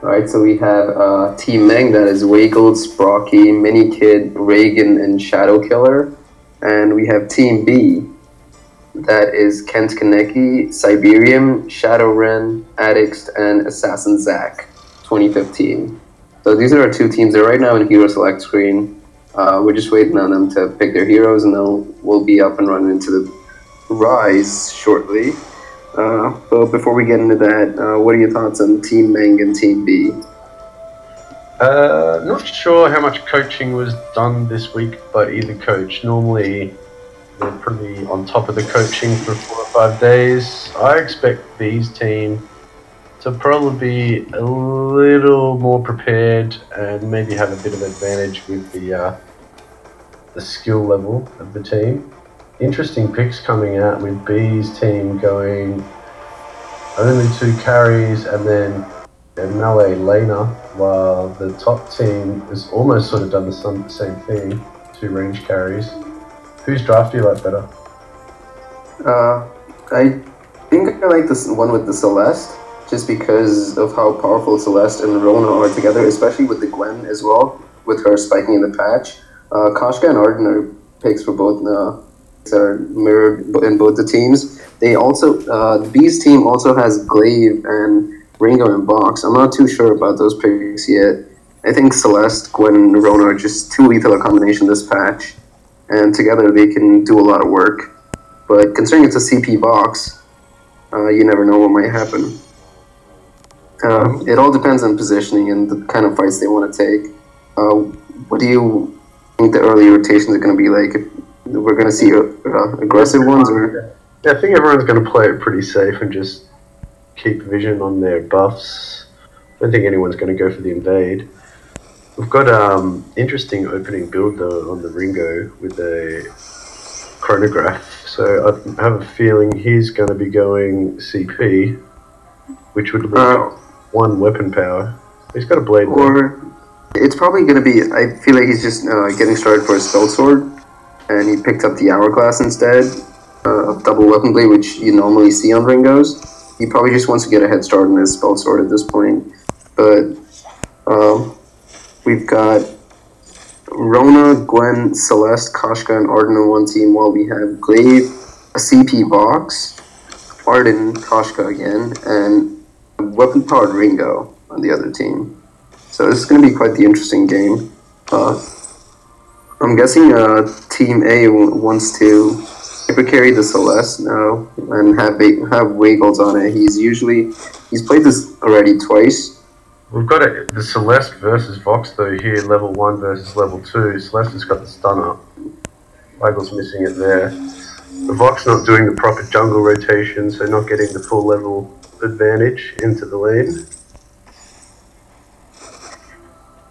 Alright, so we have Team Meng, that is Waglez, Sprocky, Minikid, Reagan, and Shadow Killer. And we have Team B, that is Kent Kaneki, Siberium, Shadow Ren, Addicts, and Assassin Zack, 2015. So these are our two teams. They're right now in Hero Select screen. We're just waiting on them to pick their heroes, and then we'll be up and running into the Rise shortly. But before we get into that, what are your thoughts on Team Meng and Team B? Not sure how much coaching was done this week by either coach. Normally, they're pretty on top of the coaching for 4 or 5 days. I expect B's team to probably be a little more prepared and maybe have a bit of advantage with the skill level of the team. Interesting picks coming out with B's team going only 2 carries and then a melee laner, while the top team has almost sort of done the same thing, 2 range carries. Whose draft do you like better? I think I like this one with the Celeste, just because of how powerful Celeste and Rona are together, especially with the Gwen as well, with her spiking in the patch. Koshka and Arden are picks for both that are mirrored in both the teams. They also, B's team also has Glaive and Ringo and Box. I'm not too sure about those picks yet. I think Celeste, Gwen, and Rona are just too lethal a combination this patch, and together they can do a lot of work. But considering it's a CP box, you never know what might happen. It all depends on positioning and the kind of fights they want to take. What do you think the early rotations are going to be like? If we're going to see aggressive ones? Or? Yeah, I think everyone's going to play it pretty safe and just keep vision on their buffs. I don't think anyone's going to go for the invade. We've got interesting opening build though on the Ringo with a chronograph. So I have a feeling he's going to be going CP, which would leave 1 weapon power. He's got a blade. Or it's probably going to be, I feel like he's just getting started for a spell sword, and he picked up the hourglass instead of double weapon blade, which you normally see on Ringos. He probably just wants to get a head start on his spell sword at this point. But we've got Rona, Gwen, Celeste, Koshka, and Arden on one team, while we have Glaive, a CP Vox, Arden, Koshka again, and a weapon-powered Ringo on the other team. So this is going to be quite the interesting game. I'm guessing Team A wants to hyper carry the Celeste now and have Waglez on it. He's played this already twice. We've got the Celeste versus Vox though here, level 1 versus level 2. Celeste has got the stun up. Waglez missing it there. The Vox not doing the proper jungle rotation, so not getting the full level advantage into the lane.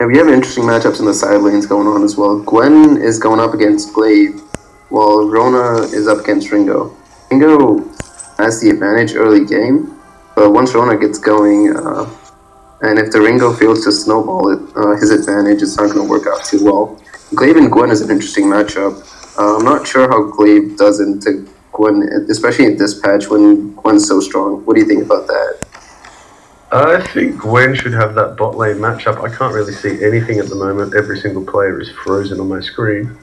Yeah, we have interesting matchups in the side lanes going on as well. Gwen is going up against Glaive, while Rona is up against Ringo. Ringo has the advantage early game, but once Rona gets going, and if the Ringo fails to snowball it, his advantage is not going to work out too well. Glaive and Gwen is an interesting matchup. I'm not sure how Glaive does into Gwen, especially in this patch when Gwen's so strong. What do you think about that? I think Gwen should have that bot lane matchup. I can't really see anything at the moment. Every single player is frozen on my screen.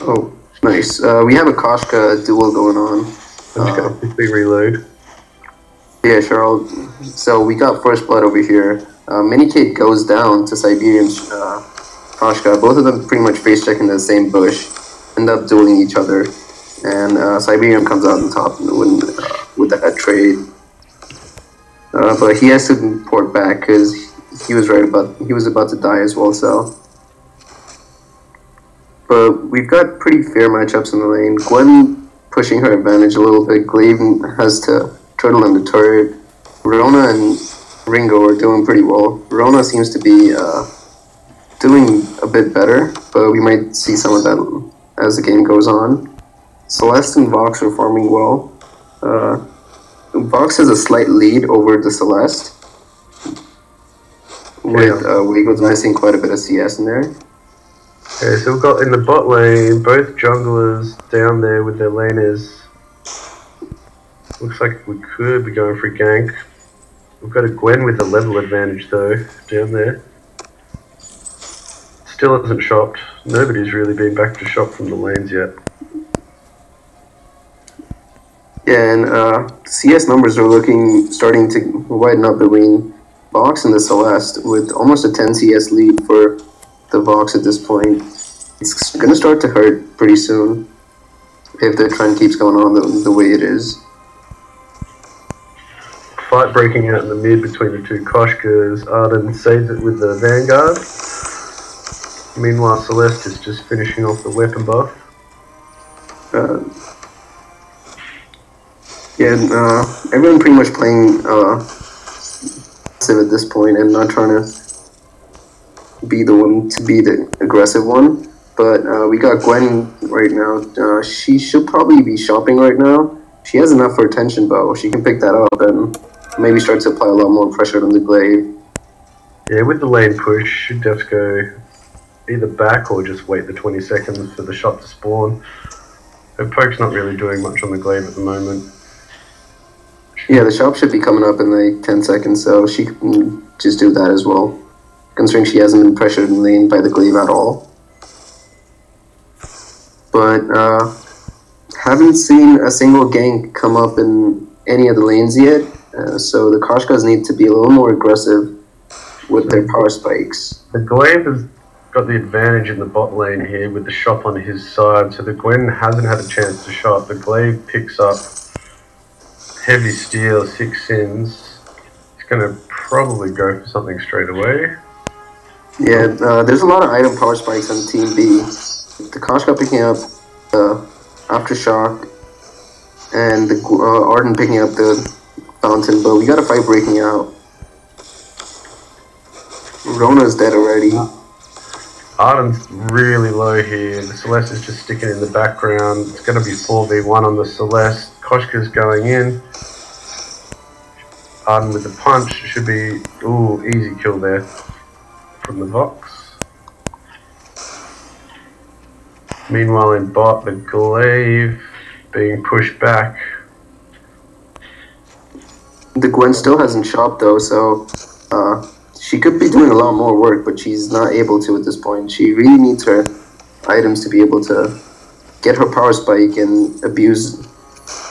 Oh, nice. We have a Koshka duel going on. I'm just going to quickly reload. Yeah, sure. So we got first blood over here. Minikid goes down to Siberian's Koshka. Both of them pretty much face checking the same bush, end up dueling each other, and Siberian comes out on top with that trade. But he has to port back because he was about to die as well. So, but we've got pretty fair matchups in the lane. Gwen pushing her advantage a little bit. Glaive has to turtle in the turret. Rona and Ringo are doing pretty well. Rona seems to be doing a bit better, but we might see some of that as the game goes on. Celeste and Vox are farming well. Vox has a slight lead over the Celeste, with Waglez missing quite a bit of CS in there. Okay, so we've got in the bot lane, both junglers down there with their laners. Looks like we could be going for a gank. We've got a Gwen with a level advantage though, down there. Still hasn't shopped. Nobody's really been back to shop from the lanes yet. Yeah, and CS numbers are starting to widen up between Vox and the Celeste with almost a 10 CS lead for the Vox at this point. It's going to start to hurt pretty soon if the trend keeps going on the way it is. Fight breaking out in the mid between the two Koshkas. Arden saves it with the Vanguard. Meanwhile, Celeste is just finishing off the weapon buff. Everyone pretty much playing passive at this point and not trying to be the one to be the aggressive one. But we got Gwen right now. She should probably be shopping right now. She has enough for attention bow. She can pick that up and maybe start to apply a lot more pressure on the glaive. Yeah, with the lane push, should have to go either back or just wait the 20 seconds for the shot to spawn. Her poke's not really doing much on the glaive at the moment. Yeah, the shop should be coming up in like 10 seconds, so she can just do that as well, considering she hasn't been pressured in lane by the glaive at all. But haven't seen a single gank come up in any of the lanes yet, so the Koshkas need to be a little more aggressive with their power spikes. The glaive has got the advantage in the bot lane here with the shop on his side, so the Gwen hasn't had a chance to shop. The glaive picks up heavy steel, 6 sins. He's going to probably go for something straight away. Yeah, there's a lot of item power spikes on Team B. The Koshka picking up the Aftershock, and the Arden picking up the Fountain, but we got a fight breaking out. Rona's dead already. Arden's really low here. The Celeste is just sticking in the background. It's going to be 4v1 on the Celeste. Koshka's going in. Arden with the punch. Should be, ooh, easy kill there from the Vox. Meanwhile in bot, the glaive being pushed back. The Gwen still hasn't shopped though, so she could be doing a lot more work, but she's not able to at this point. She really needs her items to be able to get her power spike and abuse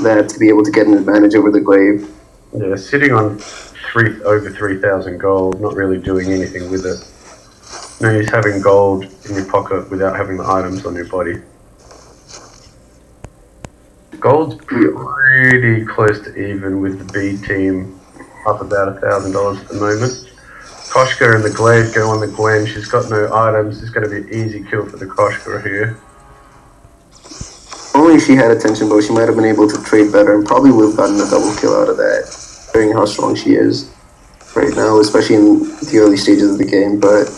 that to be able to get an advantage over the glaive. Yeah, sitting on over 3,000 gold, not really doing anything with it. No use having gold in your pocket without having the items on your body. Gold's pretty close to even with the B team, up about $1,000 at the moment. Koshka and the glaive go on the Gwen. She's got no items. It's going to be an easy kill for the Koshka here. Only she had attention bow, she might have been able to trade better and probably would have gotten a double kill out of that, considering how strong she is right now, especially in the early stages of the game. But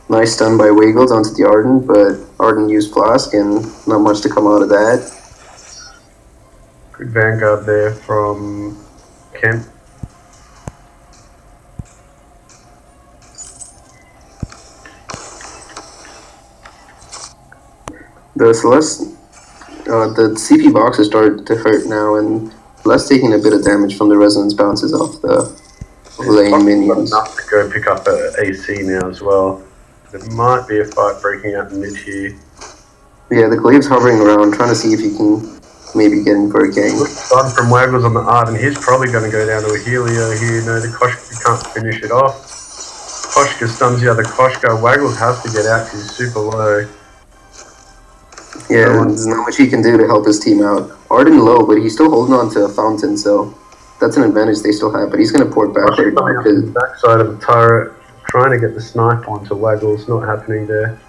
nice stun by Waglez onto the Arden, but Arden used Flask and not much to come out of that. Good Vanguard there from Kemp. The Celeste, the CP boxes start to hurt now, and Celeste taking a bit of damage from the resonance bounces off the lane minions. Enough to go pick up a AC now as well. There might be a fight breaking out in mid here. Yeah, the glaive's hovering around, trying to see if he can maybe get in for a gank. Stun from Waglez on the Arden. He's probably going to go down to a Helio here. No, the Koshka can't finish it off. Koshka stuns the other Koshka. Waglez has to get out because he's super low. Yeah, there's not much he can do to help his team out. Arden low, but he's still holding on to a Fountain, so that's an advantage they still have. But he's going to port back right now. Coming up the backside of the turret, trying to get the snipe onto Waglez. Not happening there.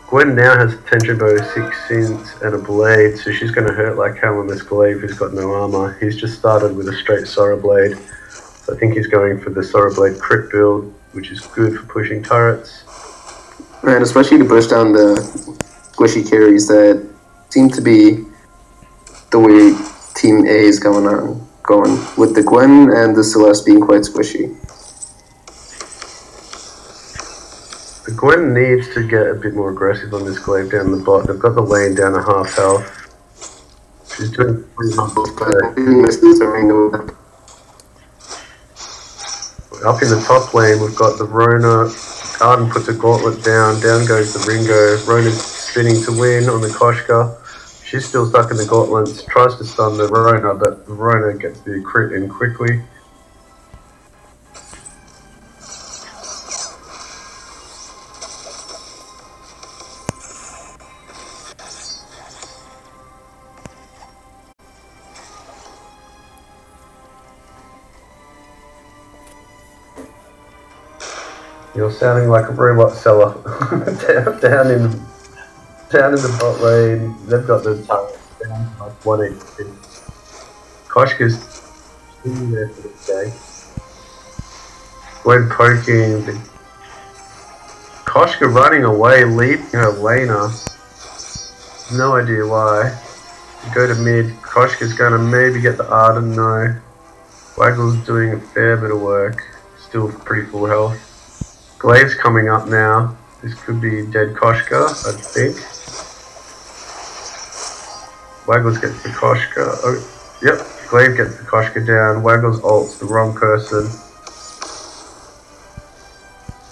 Gwen now has a tension bow, 6 sins, and a blade, so she's going to hurt like hell on this glaive who's got no armor. He's just started with a straight Sora blade, so I think he's going for the Sora blade crit build, which is good for pushing turrets. And especially to push down the squishy carries that seem to be the way Team A is going with the Gwen and the Celeste being quite squishy. The Gwen needs to get a bit more aggressive on this glaive down the bot. They've got the lane down to half health. She's doing pretty much but really misses her Ringo. Up in the top lane, we've got the Rona. Arden puts a gauntlet down. Down goes the Ringo. Rona's spinning to win on the Koshka. She's still stuck in the gauntlets. Tries to stun the Rona, but the Rona gets the crit in quickly. You're sounding like a robot seller. down in the bot lane, they've got the turret down to like 1 HP. Koshka's sitting there for this day. When poking, Koshka running away, leaving her laner. No idea why. Go to mid. Koshka's gonna maybe get the Arden, no. Waglez doing a fair bit of work. Still pretty full health. Glaive's coming up now. This could be dead Koshka, I think. Waglez gets the Koshka. Oh, yep, Glaive gets the Koshka down. Waglez ults the wrong person.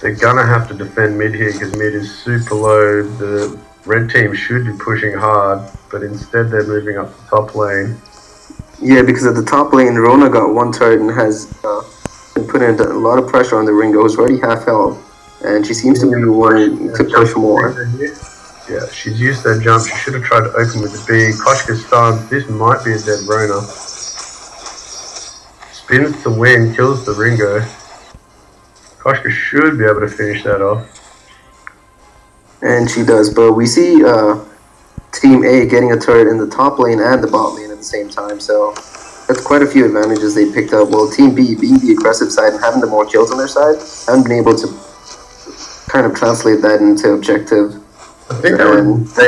They're gonna have to defend mid here because mid is super low. The red team should be pushing hard, but instead they're moving up the top lane. Yeah, because at the top lane, Rona got one turret and has been putting a lot of pressure on the Ringo, who's already half health, and she seems to be wanting to push more. Yeah, she's used that jump. She should have tried to open with the B. Koshka's stunned. This might be a dead Rona. Spins to win, kills the Ringo. Koshka should be able to finish that off. And she does, but we see Team A getting a turret in the top lane and the bot lane at the same time, so that's quite a few advantages they picked up. Well, Team B, being the aggressive side and having the more kills on their side, haven't been able to kind of translate that into objective. I think that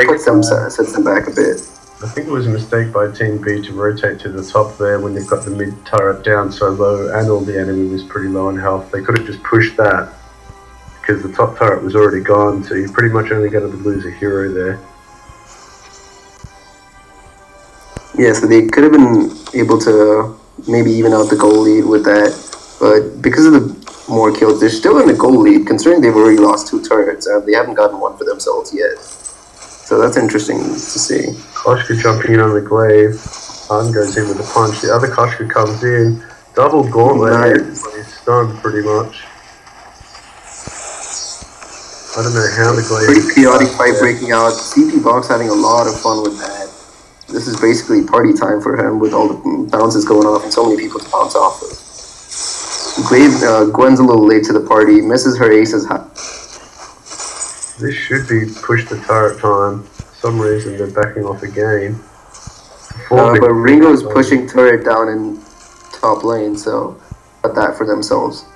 was sets them back a bit. I think it was a mistake by Team B to rotate to the top there when they've got the mid turret down so low and all the enemy was pretty low in health. They could have just pushed that because the top turret was already gone, so you're pretty much only going to lose a hero there. Yeah, so they could have been able to maybe even out the goal lead with that, but because of the more kills, they're still in the goal lead, considering they've already lost 2 turrets, and they haven't gotten one for themselves yet. So that's interesting to see. Koshka jumping in on the Glaive. Arden goes in with a punch. The other Koshka comes in. Double gauntlet. Nice. Everybody's stunned pretty much. I don't know how the Glaive... Pretty chaotic fight breaking out. CP Box having a lot of fun with that. This is basically party time for him with all the bounces going off and so many people to bounce off of. Gwen's a little late to the party, misses her aces. This should be push the turret time. For some reason they're backing off again. But Ringo's pushing turret down in top lane, so got that for themselves.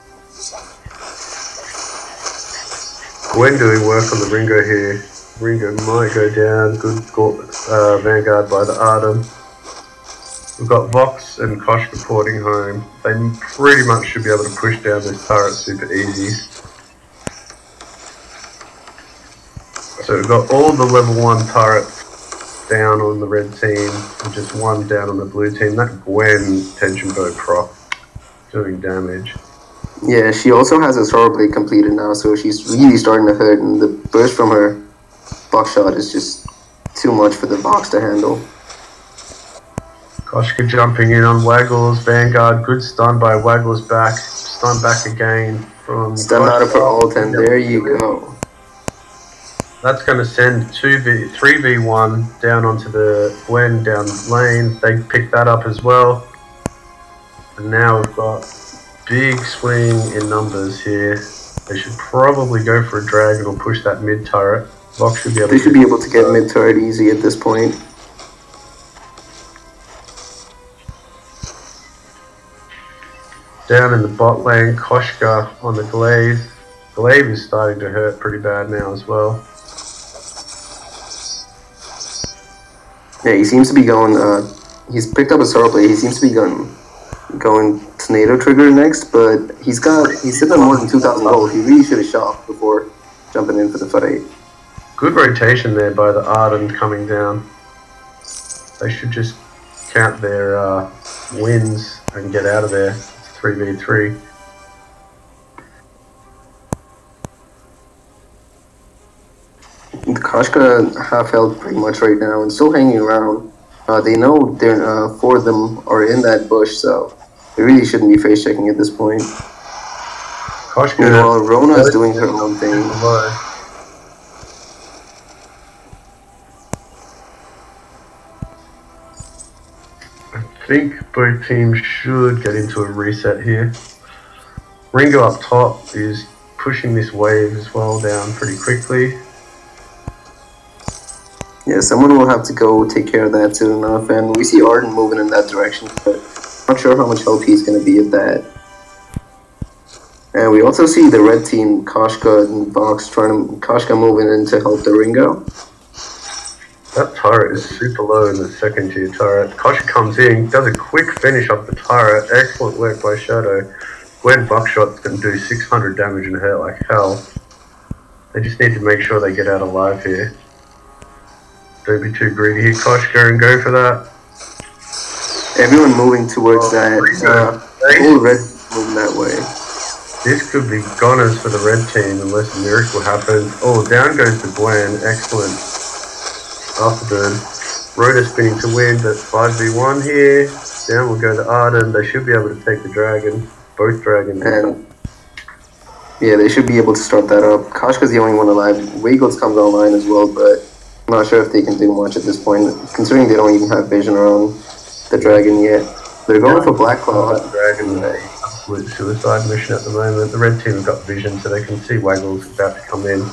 Gwen doing work on the Ringo here. Ringo might go down. Good Vanguard by the Arden. We've got Vox and Kosh reporting home. They pretty much should be able to push down this turret super easy. So we've got all the level 1 turrets down on the red team and just 1 down on the blue team. That Gwen tension bow proc doing damage. Yeah, she also has a sword blade completed now, so she's really starting to hurt, and the burst from her buckshot is just too much for the Vox to handle. Koshka jumping in on Waglez, Vanguard, good stun by Waglez back, stun back again from Stun out of her ult, and there you go. That's going to send 3v1 down onto the Gwen down lane. They pick that up as well. And now we've got big swing in numbers here. They should probably go for a dragon or push that mid turret. Vox should be able they should be able to get mid turret easy at this point. Down in the bot lane, Koshka on the Glaive. Glaive is starting to hurt pretty bad now as well. Yeah, he seems to be going, he's picked up a sword blade, he seems to be going tornado trigger next, but he's sitting on more than 2,000 gold. He really should have shot before jumping in for the fight. Good rotation there by the Arden coming down. They should just count their wins and get out of there. It's 3v3. Koshka half health pretty much right now and still hanging around. They know they're, 4 of them are in that bush, so they really shouldn't be face checking at this point. Koshka, meanwhile, Rona's doing her own thing. I think both teams should get into a reset here. Ringo up top is pushing this wave as well down pretty quickly. Yeah, someone will have to go take care of that soon enough, and we see Arden moving in that direction, but not sure how much help he's going to be at that. And we also see the red team, Koshka and Vox, Koshka moving in to help the Ringo. That turret is super low in the second tier turret. Koshka comes in, does a quick finish up the turret. Excellent work by Shadow. Gwen Buckshot's going to do 600 damage and hurt like hell. They just need to make sure they get out alive here. Don't be too greedy here, Koshka, and go for that. Everyone moving towards that. All red moving that way. This could be goners for the red team unless a miracle happens. Oh, down goes the Gwen. Excellent. Afterburn. Rhoda spinning to win, but 5v1 here. Down will go to Arden. They should be able to take the dragon. Both dragons. And yeah, they should be able to start that up. Koshka's the only one alive. Waglez comes online as well, but I'm not sure if they can do much at this point, considering they don't even have vision around the dragon yet. They're going for Black Claw. Dragon, absolute suicide mission at the moment. The red team have got vision, so they can see Waglez about to come in.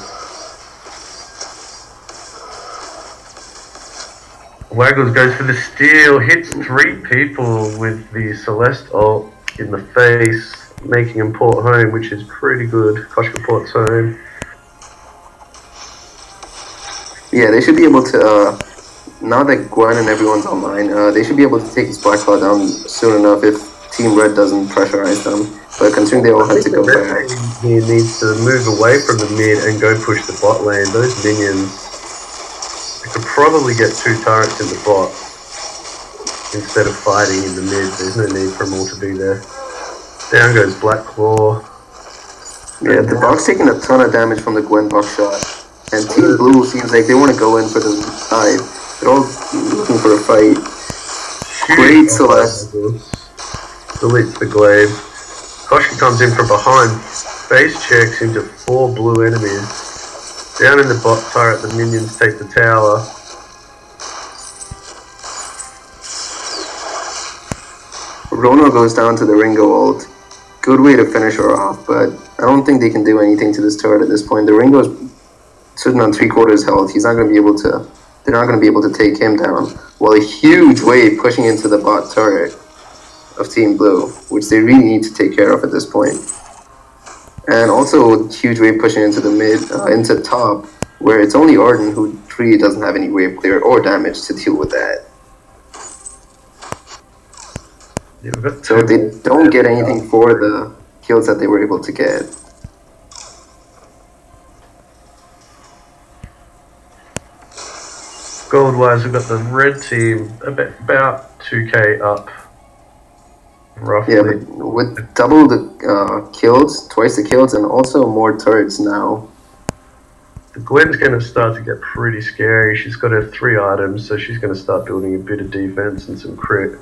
Waglez goes for the steal, hits 3 people with the Celeste ult in the face, making him port home, which is pretty good. Koshka ports home. Yeah, they should be able to, now that Gwen and everyone's online, they should be able to take this Black Claw down soon enough if Team Red doesn't pressurize them. But considering they all have to go back. He needs to move away from the mid and go push the bot lane. Those minions, they could probably get 2 turrets in the bot instead of fighting in the mid. There's no need for them all to be there. Down goes Black Claw. Yeah, the bot's taking a ton of damage from the Gwen Buckshot. And Team Blue seems like they want to go in for the dive. They're all looking for a fight. Great Celeste. Deletes the glaive. Koshka comes in from behind. Face checks into 4 blue enemies. Down in the bot turret, the minions take the tower. Rona goes down to the Ringo ult. Good way to finish her off, but I don't think they can do anything to this turret at this point. The Ringo's sitting on 3/4 health. He's not going to be able to. They're not going to be able to take him down. While a huge wave pushing into the bot turret of Team Blue, which they really need to take care of at this point. And also a huge wave pushing into the mid, into top, where it's only Arden who really doesn't have any wave clear or damage to deal with that. Yeah, so they don't get anything for the kills that they were able to get. Gold-wise, we've got the red team about 2k up, roughly. Yeah, but with double the kills, twice the kills, and also more turrets now. The Gwen's going to start to get pretty scary. She's got her 3 items, so she's going to start building a bit of defense and some crit.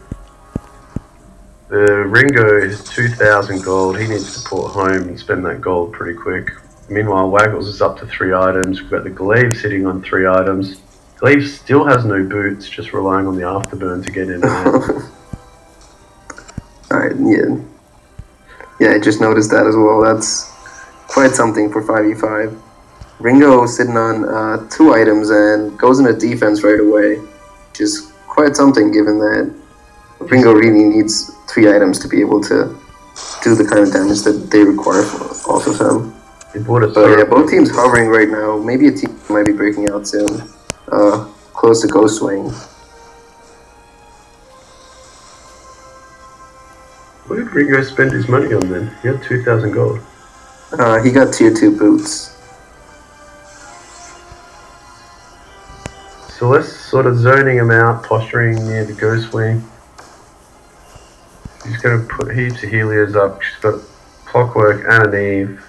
The Ringo is 2,000 gold. He needs to port home and spend that gold pretty quick. Meanwhile, Waglez is up to 3 items. We've got the glaive sitting on 3 items. Glaive still has no boots, just relying on the afterburn to get in and out. Alright, yeah. Yeah, I just noticed that as well. That's quite something for 5v5. Ringo sitting on 2 items and goes into defense right away, which is quite something given that Ringo really needs 3 items to be able to do the kind of damage that they require off of him. But yeah, both teams hovering right now. Maybe a team might be breaking out soon. Close to Ghost Wing. What did Ringo spend his money on then? He had 2,000 gold. He got tier 2 boots. Celeste sort of zoning him out, posturing near the Ghost Wing. She's going to put heaps of Helios up. She's got Clockwork and an Eve.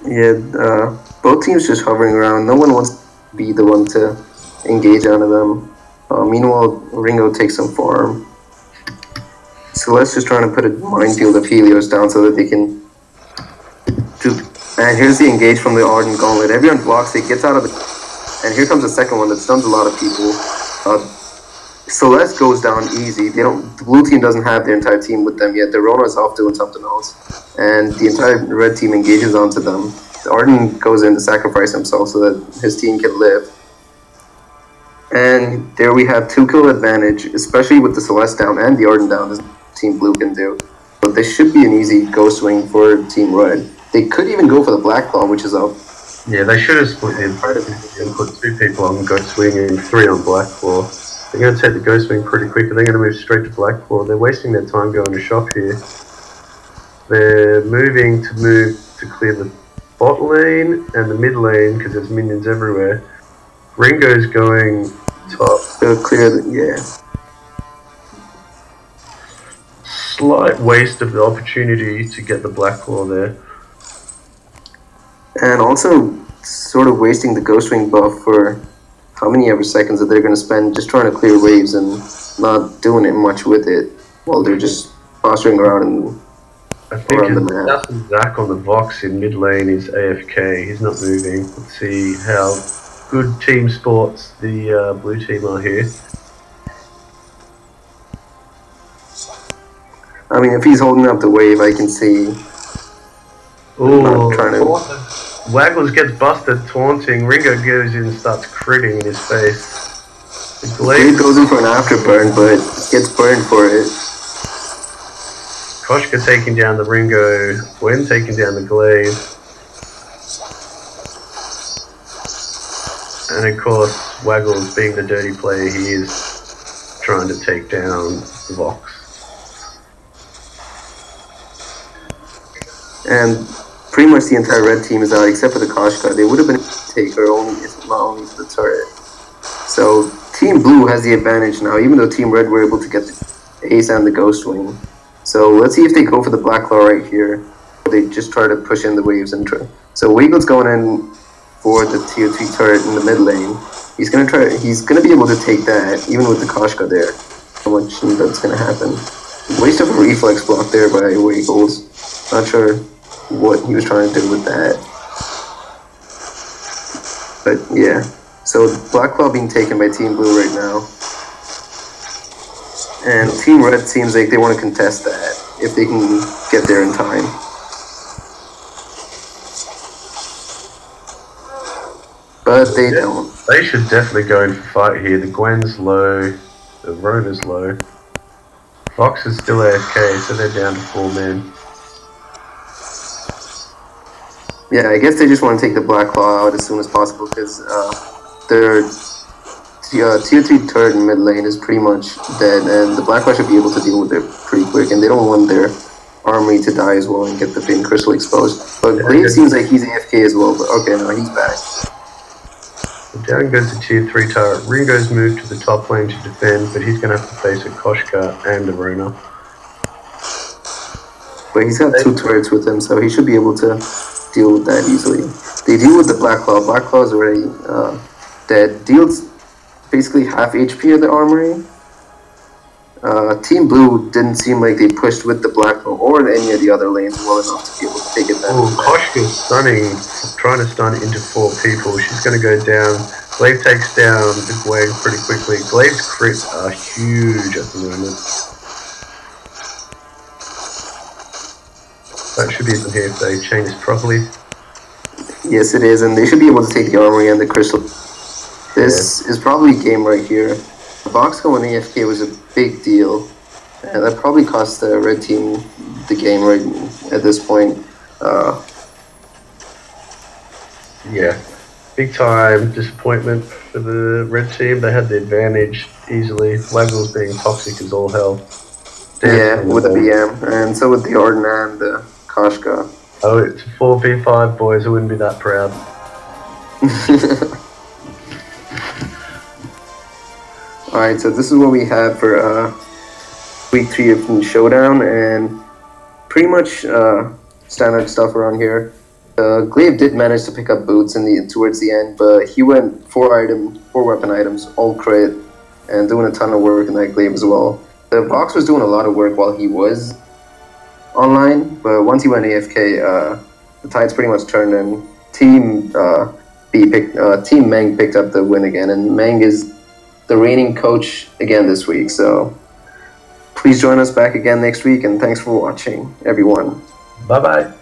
Yeah, both teams just hovering around. No one wants to be the one to engage onto them. Meanwhile, Ringo takes some farm. Celeste just trying to put a minefield of Helios down so that they can do. And here's the engage from the Ardent Gauntlet. Everyone blocks it, gets out of the. And here comes the second one that stuns a lot of people. Celeste goes down easy. The blue team doesn't have their entire team with them yet. The Rona's off doing something else. And the entire red team engages onto them. The Arden goes in to sacrifice himself so that his team can live. And there we have 2-kill advantage, especially with the Celeste down and the Arden down, as Team Blue can do. But this should be an easy Ghost Wing for Team Red. They could even go for the Black Claw, which is up. Yeah, they should have split in and put 2 people on Ghost Wing and 3 on Black Claw. They're going to take the Ghost Wing pretty quick, and they're going to move straight to Black Claw. They're wasting their time going to shop here. They're moving to clear the bot lane and the mid lane because there's minions everywhere. Ringo's going top. They'll clear the, yeah. Slight waste of the opportunity to get the Black Claw there. And also sort of wasting the Ghost Wing buff for how many ever seconds that they're going to spend just trying to clear waves and not doing it much with it while they're just posturing around and I think around the map. Zach on the Vox in mid lane is AFK. He's not moving. Let's see how good team sports the blue team are here. I mean, if he's holding up the wave, I can see. Oh, Waglez gets busted taunting. Ringo goes in and starts critting in his face. The Glade goes in for an afterburn, but gets burned for it. Koshka taking down the Ringo. Gwen taking down the Glade. And of course, Waglez, being the dirty player he is, trying to take down the Vox. And pretty much the entire red team is out except for the Koshka. They would have been able to take her only for the turret. So Team Blue has the advantage now, even though Team Red were able to get the Ace and the Ghost Wing. So let's see if they go for the Black Claw right here. They just try to push in the waves and try. So Waglez going in for the tier 3 turret in the mid lane. He's gonna be able to take that, even with the Koshka there. How much that's gonna happen. Waste of a reflex block there by Waglez. Not sure what he was trying to do with that. But yeah. So Black Claw being taken by Team Blue right now. And Team Red seems like they want to contest that if they can get there in time. But they don't. They should definitely go in for fight here. The Gwen's low, the Rona's low. Fox is still AFK, so they're down to 4 men. Yeah, I guess they just want to take the Black Claw out as soon as possible because their tier 3 turret in mid lane is pretty much dead, and the Black Claw should be able to deal with it pretty quick, and they don't want their armory to die as well and get the Fin Crystal exposed. But Glade seems like he's AFK as well, but okay, no, he's back. Down goes the tier 3 turret. Ringo's moved to the top lane to defend, but he's going to have to face a Koshka and a Rona. But he's got 2 turrets with him, so he should be able to deal with that easily. They deal with the Black Claw. Black Claw is already dead. Deals basically half HP of the armory. Team Blue didn't seem like they pushed with the Black Claw or any of the other lanes well enough to be able to take advantage of that. Koshka's stunning, trying to stun into 4 people. She's going to go down. Glade takes down the Gwen pretty quickly. Glade's crits are huge at the moment. That should be in here if they chain this properly. Yes, it is, and they should be able to take the armory and the crystal. This is probably a game right here. The box going AFK was a big deal, and that probably cost the red team the game right at this point. Yeah, big time disappointment for the red team. They had the advantage easily. Waglez being toxic is all hell. Yeah, with the BM, and so with the Arden and the Koshka. Oh, it's 4v5, boys. I wouldn't be that proud. Alright, so this is what we have for week 3 of Showdown, and pretty much standard stuff around here. Glaive did manage to pick up boots towards the end, but he went 4 weapon items, all crit, and doing a ton of work in that Glaive as well. The box was doing a lot of work while he was online, but once he went AFK, the tides pretty much turned, and Team Mang picked up the win again, and Mang is the reigning coach again this week. So please join us back again next week, and thanks for watching, everyone. Bye bye.